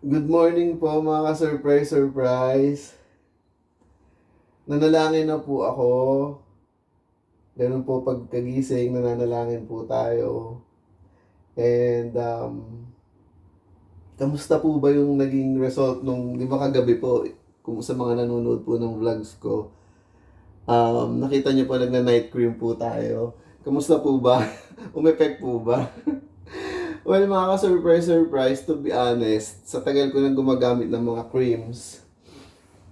Good morning po mga ka-surprise. Nanalangin na po ako. Ganun po pagkagising, nananalangin po tayo. And kamusta po ba yung naging result nung, di ba kagabi po, kung sa mga nanonood po ng vlogs ko, nakita niyo po nagna-night cream po tayo. Kamusta po ba? Umepek po ba? Well, mga ka-surprise, to be honest, sa tagal ko nang gumagamit ng mga creams,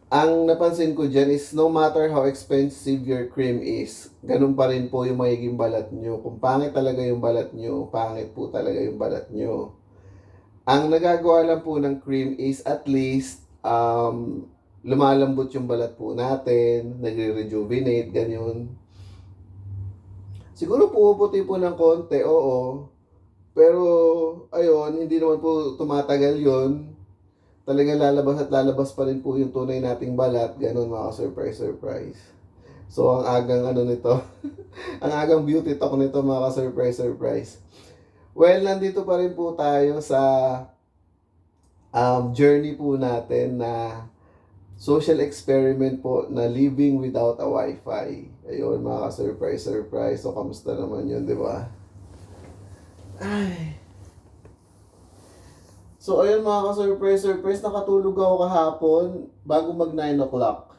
ang napansin ko dyan is no matter how expensive your cream is, ganun pa rin po yung magiging balat nyo. Kung pangit talaga yung balat nyo, pangit po talaga yung balat nyo. Ang nagagawa lang po ng cream is at least lumalambot yung balat po natin, nagre-rejuvenate, ganyan. Siguro pumuputi po ng konti, oo. Pero, ayun, hindi naman po tumatagal yon. Talaga lalabas at lalabas pa rin po yung tunay nating balat. Ganon mga surprise. So, ang agang ano nito, ang agang beauty talk nito mga surprise. Well, nandito pa rin po tayo sa journey po natin na social experiment po na living without a wifi. Ayun mga surprise. So, kamusta naman yun, di ba? Ay. So, ayun mga ka-surprise, nakatulog ako kahapon bago mag 9 o'clock.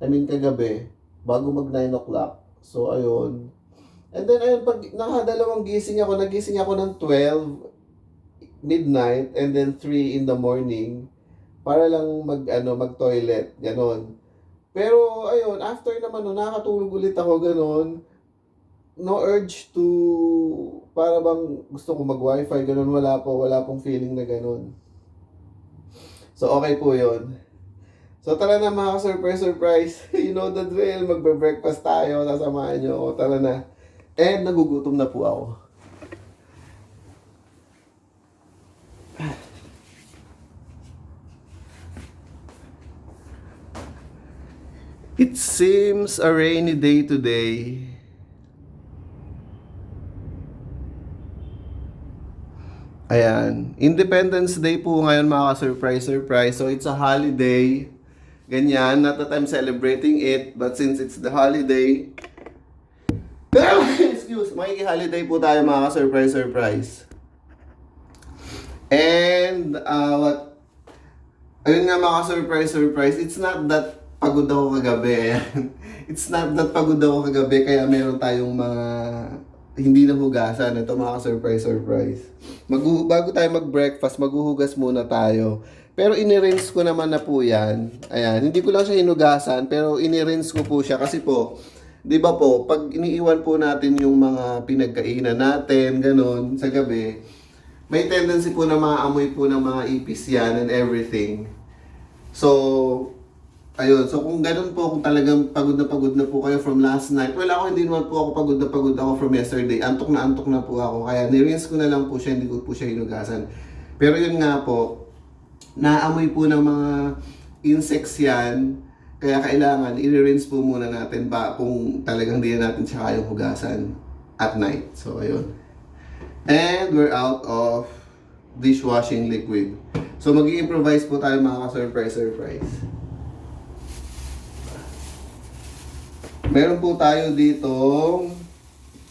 Kagabi, bago mag 9 o'clock. So, ayun. And then, ayun, pag nakadalawang nagising ako ng 12 midnight and then 3 in the morning para lang mag-toilet, ganon. Pero, ayun, after naman nakatulog ulit ako, ganon. No urge to para bang gusto ko mag-wifi, ganun, wala pong feeling na ganun. So, okay po yun. So, tara na mga surprise. You know the drill, magbe-breakfast tayo, sasamahan nyo ako, tara na. And nagugutom na po ako. It seems a rainy day today. Ayan. Independence Day po ngayon mga ka-surprise. So, it's a holiday. Ganyan. Not that I'm celebrating it, but since it's the holiday, makiki-holiday po tayo mga ka-surprise. And, ayun nga mga ka-surprise. It's not that pagod ako kagabi. Ayan. It's not that pagod ako kagabi, kaya meron tayong mga hindi na hugasan. Ito mga surprise. Bago tayo mag-breakfast, maghuhugas muna tayo. Pero inirinse ko naman na po yan. Ayan, hindi ko lang siya hinugasan, pero inirinse ko po siya. Kasi po, di ba po, pag iniiwan po natin yung mga pinagkainan natin, ganun, sa gabi, may tendency po na maamoy po ng mga ipis yan and everything. So, ayun, so kung ganun po, kung talagang pagod na po kayo from last night, well ako hindi naman po ako pagod ako from yesterday, antok na po ako, kaya nirinse ko na lang po siya, hindi ko po siya hinugasan. Pero yun nga po, naamoy po ng mga insects yan, kaya kailangan i-rinse po muna natin ba kung talagang di natin siya kayang hugasan at night. So ayun. And we're out of dishwashing liquid. So mag-i-improvise po tayo mga ka-surprise. Meron po tayo dito,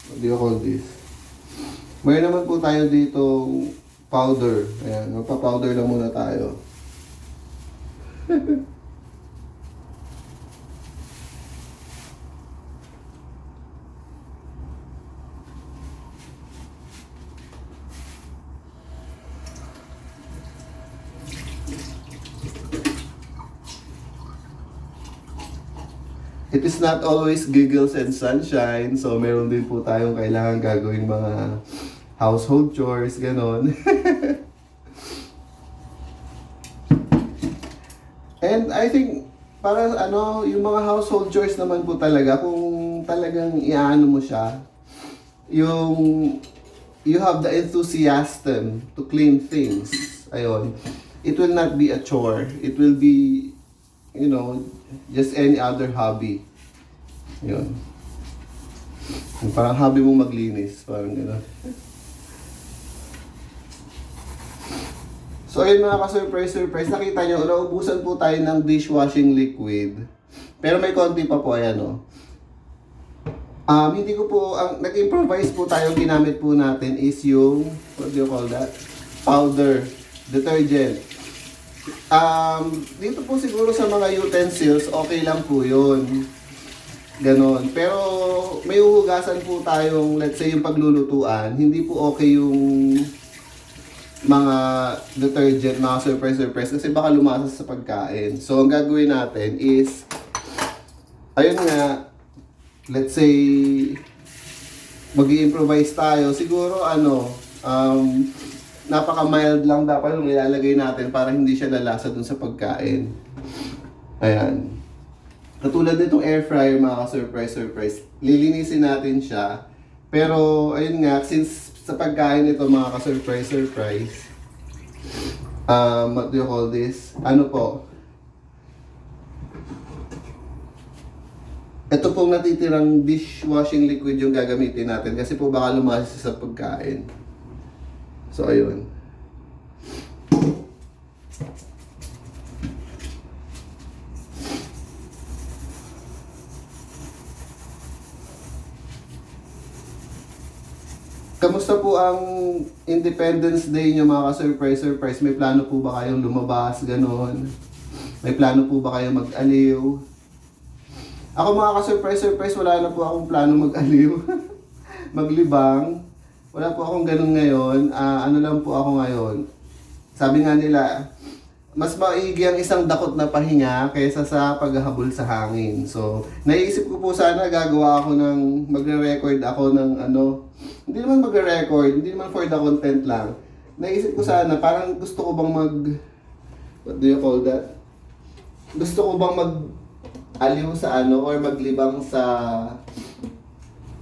what do you call this? Meron naman po tayo dito powder. Ayan, magpa-powder lang muna tayo. It is not always giggles and sunshine. So, meron din po tayong kailangan gagawin mga household chores, ganon. And I think, para yung mga household chores naman po talaga, kung talagang iaano mo siya, you have the enthusiasm to clean things. Ayun. It will not be a chore. It will be, just any other hobby. Yun. Parang hobby mo maglinis. Parang gano'n. So ayun mga ka-surprise, nakita nyo, naubusan po tayo ng dishwashing liquid. Pero may konti pa po, ayan o. Hindi ko po, nag-improvise po tayo, ginamit po natin is yung, what do you call that? Powder, detergent. Dito po siguro sa mga utensils, okay lang po yun. Ganon. Pero may uhugasan po tayong, let's say yung paglulutuan, hindi po okay yung mga detergent, mga surprise kasi baka lumasas sa pagkain. So ang gagawin natin is, ayun nga, let's say mag-i-improvise tayo. Siguro napaka-mild lang dapat yung ilalagay natin para hindi siya lalasa dun sa pagkain. Ayan. Katulad nitong air fryer, mga ka-surprise. Lilinisin natin siya. Pero, ayun nga, since sa pagkain ito, mga ka-surprise, what do you call this? Ano po? Ito pong natitirang dishwashing liquid yung gagamitin natin kasi po baka lumasas sa pagkain. So, ayun. Kamusta po ang Independence Day nyo mga ka-surprise? May plano po ba kayong lumabas, ganon? May plano po ba kayong mag-aliw? Ako mga ka-surprise, wala na po akong plano mag-aliw. Maglibang. Wala po akong ganun ngayon. Ano lang po ako ngayon. Sabi nga nila, mas maigi ang isang dakot na pahinga kaysa sa paghahabol sa hangin. So, naisip ko po sana gagawa ako ng, magre-record ako ng hindi naman magre-record, hindi naman for the content lang. Naisip ko sana, parang gusto ko bang what do you call that? Gusto ko bang aliw sa or maglibang sa,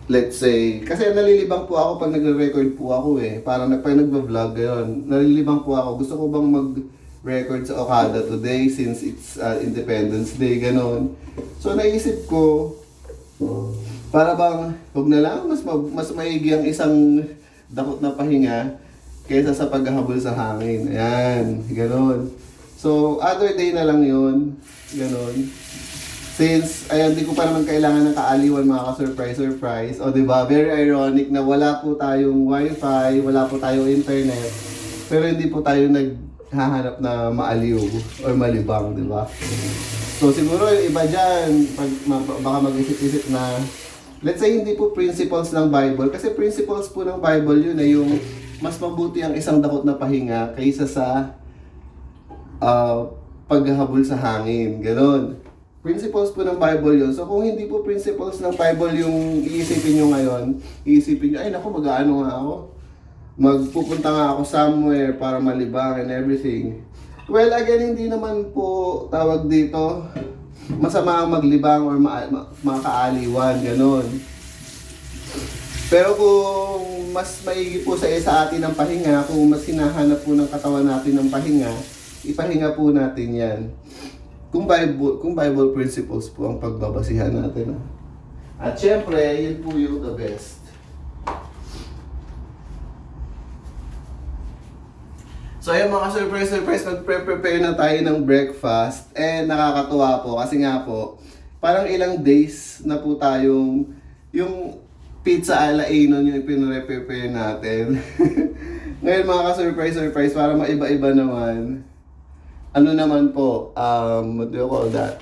let's say, kasi nalilibang po ako pag nagre-record po ako parang pag nagva-vlog yun, nalilibang po ako, gusto ko bang mag-record sa Okada today since it's Independence Day, ganon. So naisip ko, para bang, huwag na lang, mas maigi ang isang dakot na pahinga kaysa sa paghahabol sa hangin. Ayan, ganon. So, other day na lang yun, ganon. Since, ayan, di ko pa naman kailangan ng kaaliwan mga ka-surprise. O, diba? Very ironic na wala po tayong wifi, wala po tayong internet, pero hindi po tayo naghahanap na maaliw or malibang, diba? So, siguro yung iba dyan, baka mag-isip-isip na, let's say, hindi po principles ng Bible, kasi principles po ng Bible yun yung mas mabuti ang isang dakot na pahinga kaysa sa paghahabol sa hangin, ganon. Principles po ng Bible yun. So kung hindi po principles ng Bible yung iisipin nyo ngayon, iisipin nyo, ay naku, mag-aano nga ako. Magpupunta nga ako somewhere para malibang and everything. Well, again, hindi naman po tawag dito, masama ang maglibang or makaaliwan, ganon. Pero kung mas maigi po sa atin ng pahinga, kung mas hinahanap po ng katawan natin ng pahinga, ipahinga po natin yan. Kung Bible principles po ang pagbabasihan natin. At syempre, yun po yung the best. So ayun mga surprise, mag-prepare na tayo ng breakfast. And nakakatuwa po kasi nga po, parang ilang days na po tayong yung pizza ala Anon yung ipinre-prepare natin. Ngayon mga ka-surprise, para maiba-iba naman. Ano naman po, what do you call that?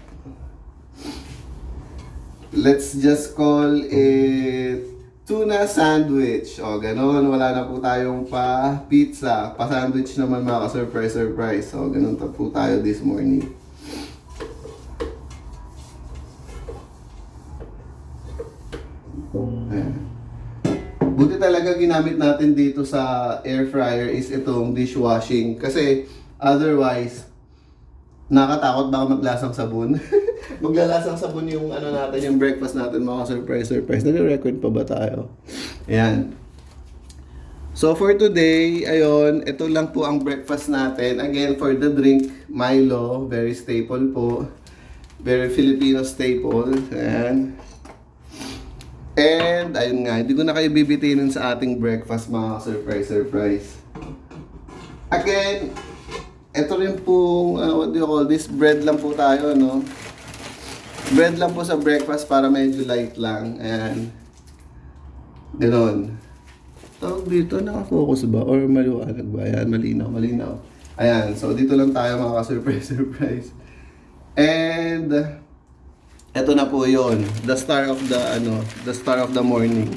Let's just call it tuna sandwich. O, ganon. Wala na po tayong pa-pizza. Pa-sandwich naman mga ka-surprise. So, ganon po tayo this morning. Ayan. Buti talaga ginamit natin dito sa air fryer is itong dishwashing. Kasi, otherwise, nakatakot baka maglasang sabon. Maglalasang sabon yung natin, yung breakfast natin mga surprise. Nag-record pa ba tayo? Ayan. So for today, ayun, ito lang po ang breakfast natin. Again, for the drink, Milo, very staple po. Very Filipino staple. Ayan. And, ayun nga, hindi ko na kayo bibitinin sa ating breakfast mga surprise. Again, ito rin pong, what do you call this? Bread lang po tayo, no? Bread lang po sa breakfast para medyo light lang. Ayan. Ganon. Tawag dito, nakafocus ba? Or maliwanag ba? Ayan, malinaw, malinaw. Ayan, so dito lang tayo mga ka-surprise. And, eto na po yon, the star of the morning.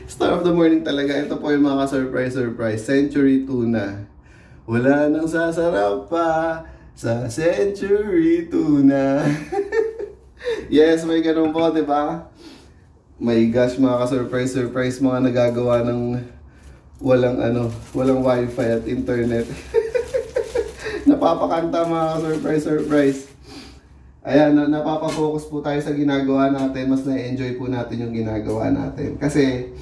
Star of the morning talaga. Ito po yung mga ka-surprise. Century Tuna. Wala nang sasarap pa sa Century Tuna. Yes, may ganun po, di ba? My gosh, mga ka-surprise, mga nagagawa ng walang wifi at internet. Napapakanta mga ka-surprise. Ayan, napapafocus po tayo sa ginagawa natin. Mas na-enjoy po natin yung ginagawa natin. Kasi,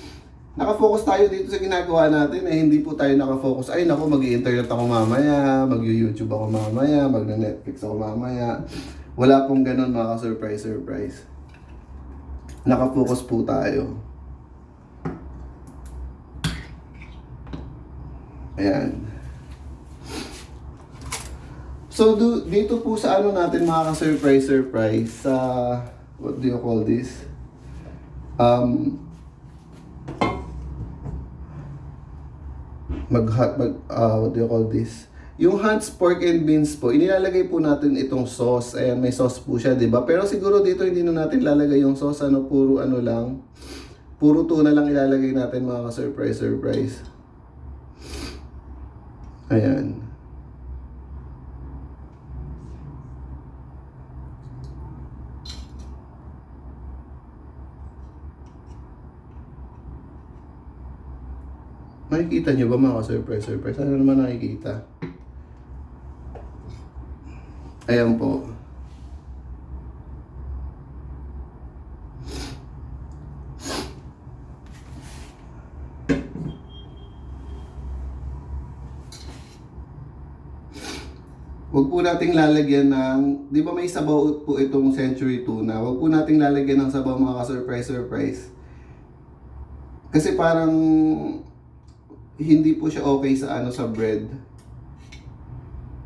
nakafocus tayo dito sa ginagawa natin. Hindi po tayo nakafocus. Ay naku, mag-i-internet ako mamaya, mag-YouTube ako mamaya, mag-Netflix ako mamaya. Wala pong ganun mga ka-surprise. Nakafocus po tayo. Ayan. So, dito po sa natin mga ka-surprise, sa, what do you call this? What do you call this? Yung Hunt's Pork and Beans po, inilalagay po natin itong sauce. Ayan, may sauce po siya, di ba? Pero siguro dito hindi na natin lalagay yung sauce, puro lang. Puro tuna lang ilalagay natin mga ka-surprise. Ayan. Nakikita nyo ba mga ka-surprise? Ano naman nakikita? Ayan po. Huwag po nating lalagyan ng, di ba may sabaw po itong Century Tuna? Huwag po nating lalagyan ng sabaw mga ka-surprise. Kasi parang hindi po siya okay sa sa bread.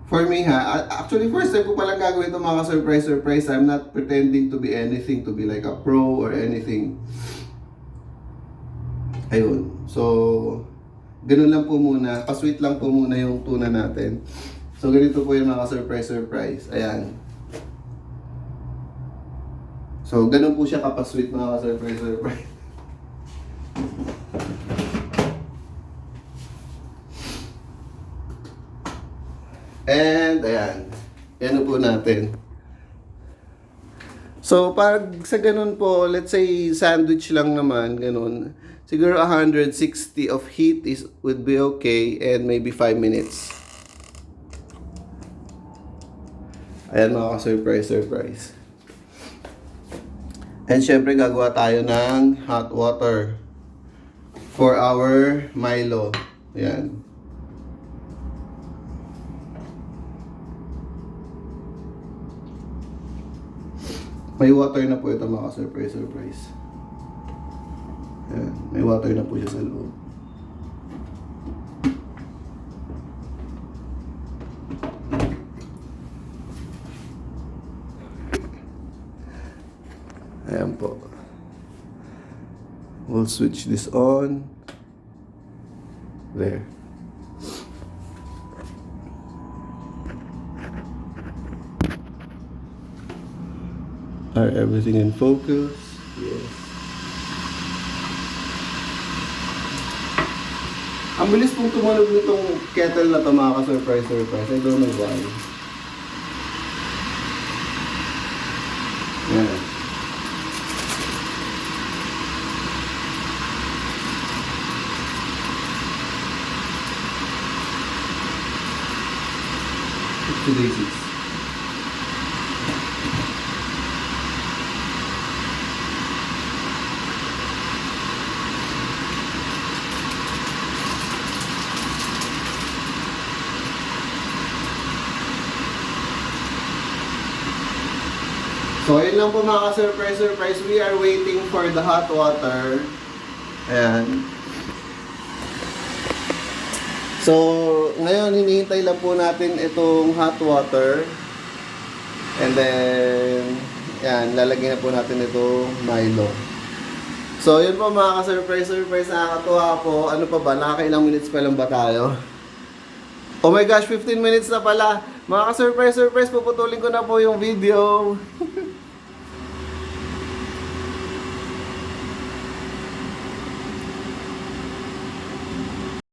For me actually first time ko palang gagawin ito mga surprise. I'm not pretending to be anything, to be like a pro or anything. Ayun. So, ganun lang po muna. Pa-sweet lang po muna yung tuna natin. So, ganito po yung mga surprise. Ayan. So, ganun po siya kapasweet mga surprise. And, ayan. Yan po natin. So, pag sa ganun po, let's say sandwich lang naman, ganun. Siguro 160 of heat would be okay and maybe 5 minutes. Ayan mga ka-surprise. And syempre gagawa tayo ng hot water for our Milo. Ayan. May water na po ito mga surprise. Ayan, may water na po siya sa loob. Ayan po. We'll switch this on. There. Are everything in focus? Yes. Ang bilis pong tumunog nitong kettle na to mga ka-surprise. I don't know why. Yan. Today's it. So, ayun lang po mga ka-surprise. We are waiting for the hot water. Ayan. So, ngayon hinihintay lang po natin itong hot water. And then, yan, lalagyan na po natin itong Milo. So, yun po mga ka-surprise, nakakatuwa po. Ano pa ba? Nakakailang minutes pa lang ba tayo? Oh my gosh, 15 minutes na pala. Mga ka-surprise, puputulin ko na po yung video.